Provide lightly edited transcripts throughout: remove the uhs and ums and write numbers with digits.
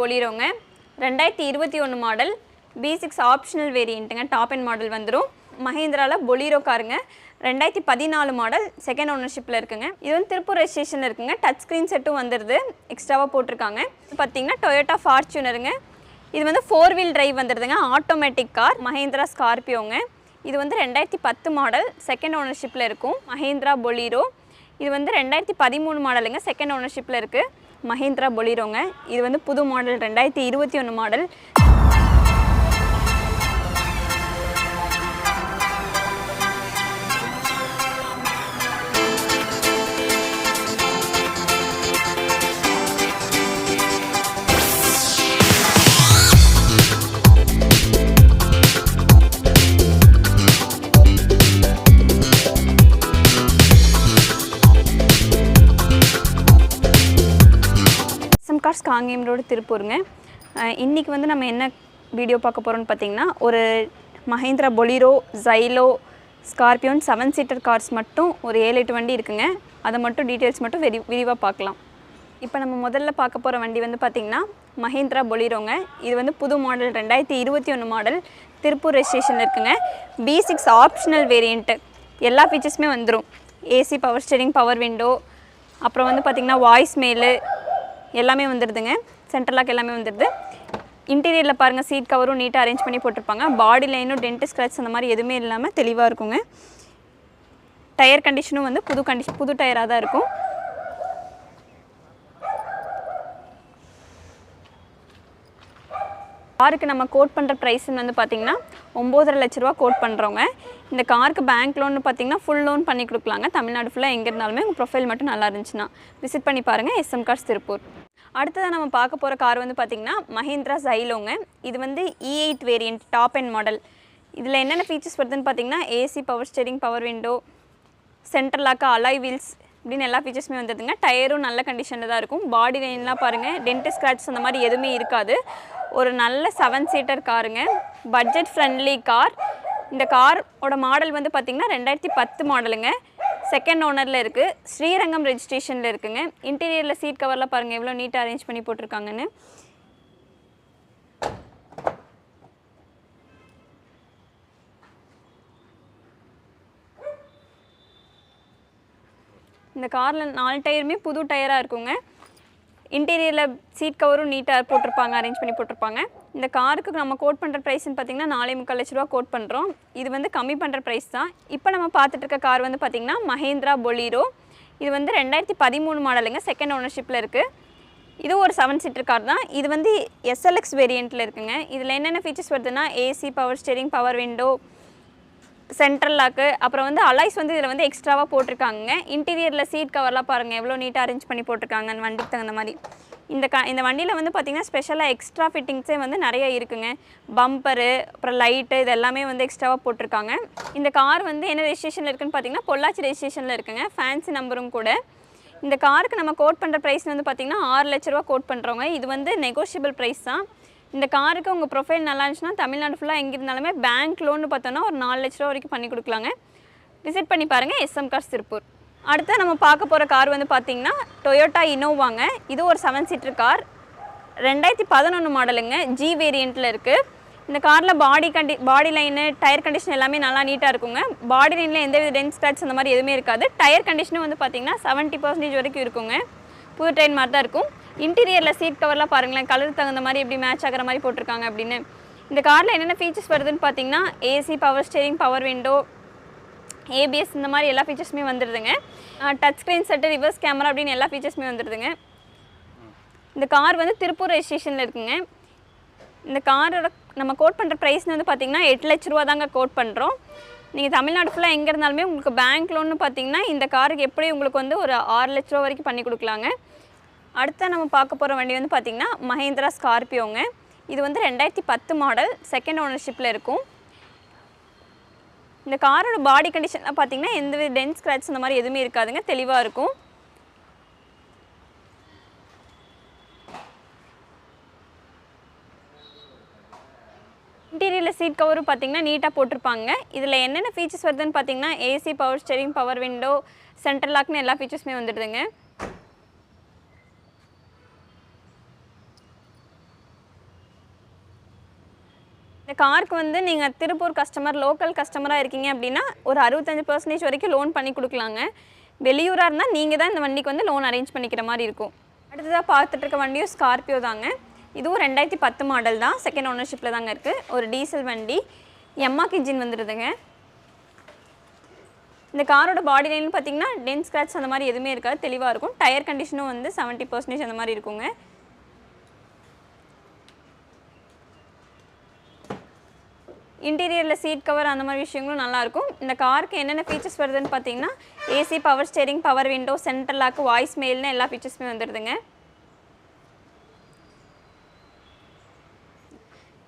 பொலீரோங்க 2021 model B6 optional வேரியண்ட்டுங்க top end model வந்துடும் மஹேந்திராவில் பொலீரோ காருங்க 2014 மாடல் செகண்ட் ஓனர்ஷிப்பில் இருக்குங்க இது வந்து திருப்பூர் ரெஜிஸ்ட்ரேஷனில் இருக்குங்க டச் ஸ்க்ரீன் செட்டும் வந்துடுது எக்ஸ்ட்ராவாக போட்டிருக்காங்க பார்த்தீங்கன்னா டொயோட்டா ஃபார்ச்சுனருங்க இது வந்து 4 வீல் டிரைவ் வந்துடுதுங்க ஆட்டோமேட்டிக் கார் மஹேந்திரா ஸ்கார்பியோங்க இது வந்து 2010 மாடல் செகண்ட் ஓனர்ஷிப்பில் இருக்கும் மஹேந்திரா பொலீரோ இது வந்து 2013 மாடலுங்க செகண்ட் ஓனர்ஷிப்பில் இருக்குது மஹேந்திரா பொலீரோங்க இது வந்து புது model 2021 model cars Kangeyam road திருப்பூருங்க இன்றைக்கி வந்து நம்ம என்ன வீடியோ பார்க்க போகிறோம்னு பார்த்தீங்கன்னா ஒரு மஹேந்திரா பொலீரோ ஜைலோ ஸ்கார்பியோன் 7 சீட்டர் கார்ஸ் மட்டும் ஒரு 7-8 வண்டி இருக்குங்க அதை மட்டும் டீட்டெயில்ஸ் மட்டும் விரிவாக பார்க்கலாம் இப்போ நம்ம முதல்ல பார்க்க போகிற வண்டி வந்து பார்த்திங்கன்னா மஹேந்திரா பொலீரோங்க இது வந்து புது மாடல் 2021 மாடல் திருப்பூர் ரெஜிஸ்ட்ரேஷனில் இருக்குங்க B6 ஆப்ஷனல் வேரியண்ட்டு எல்லா ஃபீச்சர்ஸுமே வந்துடும் AC power steering power window அப்புறம் வந்து பார்த்திங்கன்னா வாய்ஸ் மெயிலு எல்லாமே வந்துடுதுங்க சென்ட்ரல் லாக் எல்லாமே வந்துடுது இன்டீரியரில் பாருங்கள் சீட் கவரும் நீட்டாக அரேஞ்ச் பண்ணி போட்டிருப்பாங்க பாடி லைனும் டென்ட் ஸ்க்ராட்ச் அந்த மாதிரி எதுவுமே இல்லாமல் தெளிவாக இருக்குங்க டயர் கண்டிஷனும் வந்து புது டயராக தான் இருக்கும் காருக்கு நம்ம கோட் பண்ணுற ப்ரைஸ்ன்னு வந்து பார்த்திங்கன்னா 9.5 லட்ச ரூபா கோட் பண்ணுறோங்க இந்த காருக்கு பேங்க் லோன்னு பார்த்திங்கன்னா ஃபுல் லோன் பண்ணி கொடுக்கலாங்க தமிழ்நாடு ஃபுல்லாக எங்கே இருந்தாலுமே உங்கள் ப்ரொஃபைல் மட்டும் நல்லா இருந்துச்சுன்னா விசிட் பண்ணி பாருங்கள் SM கார்ஸ் திருப்பூர் அடுத்ததாக நம்ம பார்க்க போகிற கார் வந்து பார்த்திங்கன்னா மஹேந்திரா ஜைலோங்க இது வந்து E8 variant top end model இதில் என்னென்ன ஃபீச்சர்ஸ் வருதுன்னு பார்த்திங்கன்னா AC power steering power window central lock alloy wheels இப்படின்னு எல்லா ஃபீச்சர்ஸுமே வந்துடுதுங்க டயரும் நல்ல கண்டிஷனில் தான் இருக்கும் பாடி லைன்லாம் பாருங்கள் டென்ட் ஸ்க்ராட்ச் அந்த மாதிரி எதுவுமே இருக்காது ஒரு நல்ல 7 சீட்டர் காருங்க பட்ஜெட் ஃப்ரெண்ட்லி கார் இந்த காரோட மாடல் வந்து பார்த்திங்கன்னா 2010 மாடலுங்க செகண்ட் ஓனரில் இருக்குது ஸ்ரீரங்கம் ரெஜிஸ்ட்ரேஷனில் இருக்குங்க இன்டீரியரில் சீட் கவர்லாம் பாருங்கள் எவ்வளோ நீட்டாக அரேஞ்ச் பண்ணி போட்டிருக்காங்கன்னு இந்த காரில் 4 டயருமே புது டயராக இருக்குங்க இன்டீரியரில் சீட் கவரும் நீட்டாக போட்டிருப்பாங்க அரேஞ்ச் பண்ணி போட்டிருப்பாங்க இந்த காருக்கு நம்ம கோட் பண்ணுற ப்ரைஸ்ன்னு பார்த்திங்கன்னா 4.25 லட்ச ரூபா கோட் பண்ணுறோம் இது வந்து கம்மி பண்ணுற ப்ரைஸ் தான் இப்போ நம்ம பார்த்துட்டு இருக்க கார் வந்து பார்த்திங்கன்னா மஹேந்திரா பொலீரோ இது வந்து 2013 மாடலுங்க செகண்ட் ஓனர்ஷிப்பில் இருக்குது இது ஒரு 7 சீட்டர் கார் தான் இது வந்து SLX வேரியண்ட்டில் இருக்குங்க இதில் என்னென்ன ஃபீச்சர்ஸ் வருதுன்னா AC power steering power window central lock அப்புறம் வந்து அலாய்ஸ் வந்து இதில் வந்து எக்ஸ்ட்ராவாக போட்டிருக்காங்க இன்டீரியரில் சீட் கவர்லாம் பாருங்கள் எவ்வளோ நீட்டாக அரேஞ்ச் பண்ணி போட்டிருக்காங்க அந்த வண்டிக்கு தகுந்த மாதிரி இந்த வண்டியில் வந்து பார்த்திங்கன்னா ஸ்பெஷலாக எக்ஸ்ட்ரா ஃபிட்டிங்ஸே வந்து நிறைய இருக்குங்க பம்பரு அப்புறம் லைட்டு இது எல்லாமே வந்து எக்ஸ்ட்ராவாக போட்டிருக்காங்க இந்த கார் வந்து என்ன ரெஜிஸ்ட்ரேஷனில் இருக்குன்னு பார்த்திங்கன்னா பொள்ளாச்சி ரெஜிஸ்ட்ரேஷனில் இருக்குங்க ஃபேன்சி நம்பரும் கூட இந்த காருக்கு நம்ம கோட் பண்ணுற ப்ரைஸ் வந்து பார்த்திங்கன்னா 6 லட்ச ரூபா கோட் பண்ணுறோங்க இது வந்து நெகோஷியபிள் ப்ரைஸ் தான் இந்த காருக்கு உங்கள் ப்ரொஃபைல் நல்லா இருந்துச்சுன்னா தமிழ்நாடு ஃபுல்லாக எங்கே இருந்தாலுமே பேங்க் லோன்னு பார்த்தோன்னா ஒரு 4 லட்ச ரூபா வரைக்கும் பண்ணி கொடுக்கலாங்க விசிட் பண்ணி பாருங்கள் SM கார்ஸ் திருப்பூர் அடுத்து நம்ம பார்க்க போகிற கார் வந்து பார்த்திங்கன்னா டொயோட்டா இனோவாங்க இது ஒரு 7 சீட்டர் கார் 2011 மாடலுங்க G வேரியண்ட்டில் இருக்குது இந்த காரில் பாடி லைனு டயர் கண்டிஷன் எல்லாமே நல்லா நீட்டாக இருக்குங்க பாடி லைனில் எந்தவித டென்ட் ஸ்க்ராட்ச் அந்த மாதிரி எதுவுமே இருக்காது டயர் கண்டிஷனும் வந்து பார்த்திங்கன்னா 70% வரைக்கும் இருக்குங்க புது டயர் மாதிரி தான் இருக்கும் இன்டீரியரில் சீட் கவர்லாம் பாருங்களேன் கலருக்கு தகுந்த மாதிரி எப்படி மேட்ச் ஆகிற மாதிரி போட்டிருக்காங்க அப்படின்னு இந்த காரில் என்னென்ன ஃபீச்சர்ஸ் வருதுன்னு பார்த்தீங்கன்னா AC power steering power window ABS இந்த மாதிரி எல்லா ஃபீச்சர்ஸுமே வந்துடுதுங்க touch screen set reverse camera அப்படின்னு எல்லா ஃபீச்சர்ஸுமே வந்துடுதுங்க இந்த கார் வந்து திருப்பூர் ரெஜிஸ்ட்ரேஷனில் இருக்குங்க இந்த காரோட நம்ம கோட் பண்ணுற ப்ரைஸ்னு வந்து பார்த்திங்கன்னா 8 லட்ச ரூபா தாங்க கோட் பண்ணுறோம் நீங்கள் தமிழ்நாடு ஃபுல்லாக எங்கே இருந்தாலுமே உங்களுக்கு பேங்க் லோன்னு பார்த்தீங்கன்னா இந்த காருக்கு எப்படி உங்களுக்கு வந்து ஒரு 6 லட்ச ரூபா வரைக்கும் பண்ணி கொடுக்கலாங்க அடுத்த நம்ம பார்க்க போகிற வண்டி வந்து பார்த்திங்கன்னா மஹேந்திரா ஸ்கார்பியோங்க இது வந்து 2010 மாடல் செகண்ட் ஓனர்ஷிப்பில் இருக்கும் இந்த காரோட பாடி கண்டிஷன்லாம் பார்த்திங்கன்னா எந்த டென்ட் ஸ்க்ராட்ச் அந்த மாதிரி எதுவுமே இருக்காதுங்க தெளிவாக இருக்கும் இன்டீரியரில் சீட் கவரும் பார்த்திங்கன்னா நீட்டாக போட்டிருப்பாங்க இதில் என்னென்ன ஃபீச்சர்ஸ் வருதுன்னு பார்த்திங்கன்னா AC power steering power window central லாக்னு எல்லா ஃபீச்சர்ஸுமே வந்துடுதுங்க இந்த காருக்கு வந்து நீங்கள் திருப்பூர் கஸ்டமர் லோக்கல் கஸ்டமராக இருக்கீங்க அப்படின்னா ஒரு 65% வரைக்கும் லோன் பண்ணி கொடுக்கலாங்க. வெளியூராக இருந்தால் நீங்கள் தான் இந்த வண்டிக்கு வந்து லோன் அரேஞ்ச் பண்ணிக்கிற மாதிரி இருக்கும். அடுத்ததாக பார்த்துட்டு இருக்க வண்டியும் ஸ்கார்பியோ தாங்க. இதுவும் 2010 மாடல் தான், செகண்ட் ஓனர்ஷிப்பில் தாங்க இருக்குது. ஒரு டீசல் வண்டி, எம்மாக் இன்ஜின் வந்துடுதுங்க. இந்த காரோட பாடி லைன் பார்த்தீங்கன்னா டென்ட் ஸ்க்ராட்ச் அந்த மாதிரி எதுவுமே இருக்காது, தெளிவாக இருக்கும். டயர் கண்டிஷனும் வந்து 70% அந்த மாதிரி இருக்குங்க. இன்டீரியரில் சீட் கவர் அந்த மாதிரி விஷயங்களும் நல்லாயிருக்கும். இந்த காருக்கு என்னென்ன ஃபீச்சர்ஸ் வருதுன்னு பார்த்தீங்கன்னா AC, power steering, power window, central lock, voice மெயில்னு எல்லா ஃபீச்சர்ஸுமே வந்துடுதுங்க.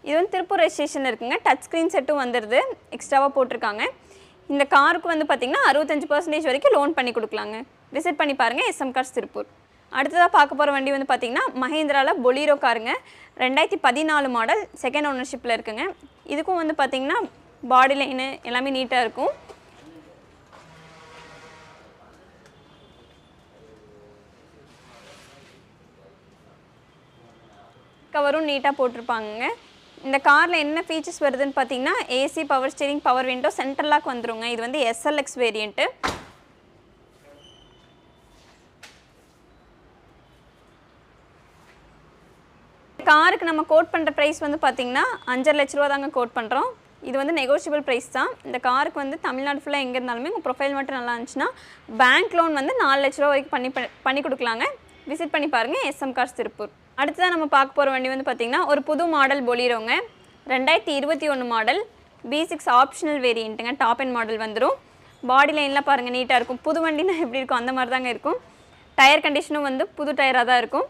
இது வந்து திருப்பூர் ரெஜிஸ்ட்ரேஷனில் இருக்குங்க. டச் ஸ்க்ரீன் செட்டும் வந்துடுது, எக்ஸ்ட்ராவாக போட்டிருக்காங்க. இந்த காருக்கு வந்து பார்த்திங்கன்னா 65% வரைக்கும் லோன் பண்ணி கொடுக்கலாங்க. விசிட் பண்ணி பாருங்கள் எஸ்எம் கார்ஸ் திருப்பூர். அடுத்ததாக பார்க்க போகிற வண்டி வந்து பார்த்திங்கன்னா மஹேந்திராவில் பொலீரோ காருங்க. 2014 மாடல், செகண்ட் ஓனர்ஷிப்பில் இருக்குங்க. இதுக்கும் வந்து பார்த்திங்கன்னா பாடி லைனு எல்லாமே நீட்டாக இருக்கும். கவரும் நீட்டாக போட்டிருப்பாங்க. இந்த காரில் என்ன ஃபீச்சர்ஸ் வருதுன்னு பார்த்தீங்கன்னா AC, power steering, power window, central lock வந்துருங்க. இது வந்து SLX வேரியண்ட்டு. காருக்கு நம்ம கோட் பண்ணுற ப்ரைஸ் வந்து பார்த்திங்கன்னா 5.5 லட்ச ரூபா தாங்க கோட் பண்ணுறோம். இது வந்து நெகோஷியபிள் ப்ரைஸ் தான். இந்த காருக்கு வந்து தமிழ்நாடு ஃபுல்லாக எங்கே இருந்தாலுமே உங்கள் ப்ரொஃபைல் மட்டும் நல்லா இருந்துச்சுன்னா பேங்க் லோன் வந்து 4 லட்ச ரூபா வரைக்கும் பண்ணி கொடுக்கலாங்க. விசிட் பண்ணி பாருங்கள் எஸ்எம் கார்ஸ் திருப்பூர். அடுத்ததான் நம்ம பார்க்க போகிற வண்டி வந்து பார்த்திங்கன்னா ஒரு புது மாடல் பொலீரோங்க. 2021 மாடல், B6 ஆப்ஷனல் வேரியண்ட்டுங்க. டாப் அண்ட் மாடல் வந்துடும். பாடி லைன்லாம் பாருங்கள் நீட்டாக இருக்கும். புது வண்டினா எப்படி இருக்கும் அந்த மாதிரி தாங்க இருக்கும். டயர் கண்டிஷனும் வந்து புது டயராக தான் இருக்கும்.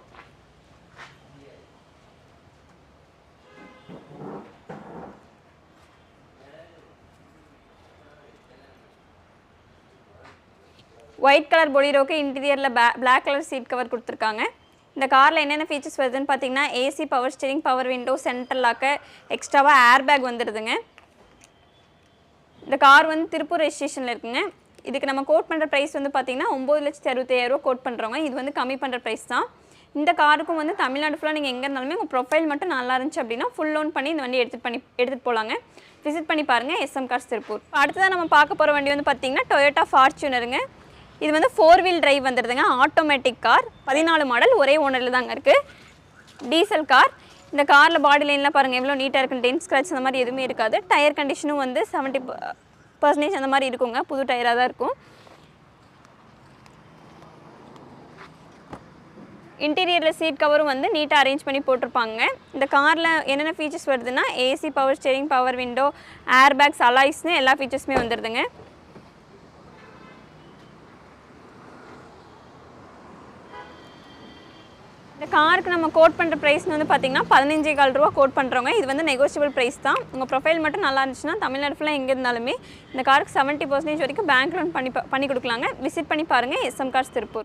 ஒயிட் கலர் பொலீரோக்கு இன்டீரியரில் பிளாக் கலர் சீட் கவர் கொடுத்துருக்காங்க. இந்த காரில் என்னென்ன ஃபீச்சர்ஸ் வருதுன்னு பார்த்தீங்கன்னா AC, power steering, power window, central lock, எக்ஸ்ட்ராவாக ஏர் பேக் வந்துடுதுங்க. இந்த கார் வந்து திருப்பூர் ரெஜிஸ்ட்ரேஷனில் இருக்குங்க. இதுக்கு நம்ம கோட் பண்ணுற ப்ரைஸ் வந்து பார்த்திங்கன்னா 9,65,000 கோட் பண்ணுறவங்க. இது வந்து கம்மி பண்ணுற ப்ரைஸ் தான். இந்த காருக்கும் வந்து தமிழ்நாடு ஃபுல்லாக நீங்கள் எங்கே இருந்தாலுமே உங்கள் ப்ரொஃபைல் மட்டும் நல்லா இருந்துச்சு அப்படின்னா ஃபுல் லோன் பண்ணி இந்த வண்டி எடுத்துகிட்டு போகலாங்க. விசிட் பண்ணி பாருங்கள் எஸ்எம் கார்ஸ் திருப்பூர். அடுத்ததான் நம்ம பார்க்க போகிற வண்டி வந்து பார்த்திங்கன்னா டொயோட்டா ஃபார்ச்சுனருங்க. இது வந்து 4 வீல் டிரைவ் வந்துடுதுங்க. ஆட்டோமேட்டிக் கார், 14 மாடல், ஒரே ஓனரில் தாங்க இருக்குது. Diesel car. இந்த காரில் பாடி லைன்லாம் பாருங்கள் எவ்வளோ நீட்டாக இருக்குது. டென்ட் ஸ்க்ராட்ச் அந்த மாதிரி எதுவுமே இருக்காது. டயர் கண்டிஷனும் வந்து 70% அந்த மாதிரி இருக்குங்க. புது டயராக தான் இருக்கும். இன்டீரியரில் சீட் கவரும் வந்து நீட்டாக அரேஞ்ச் பண்ணி போட்டிருப்பாங்க. இந்த காரில் என்னென்ன ஃபீச்சர்ஸ் வருதுன்னா AC, power steering, power window, airbags, அலாய்ஸ்னு எல்லா ஃபீச்சர்ஸுமே வந்துடுதுங்க. இந்த காருக்கு நம்ம கோட் பண்ணுற ப்ரைஸ்னு வந்து பார்த்திங்கன்னா 15,400 ரூபா கோட் பண்ணுறவங்க. இது வந்து நெகோஷியபிள் ப்ரைஸ் தான். உங்கள் ப்ரொஃபைல் மட்டும் நல்லா இருந்துச்சுன்னா தமிழ்நாடு ஃபுல்லாக எங்கே இருந்தாலுமே இந்த காருக்கு 70% வரைக்கும் பேங்க் லோன் பண்ணி கொடுக்கலாங்க. விசிட் பண்ணி பாருங்கள் எஸ்எம் கார்ஸ் திருப்பூர்.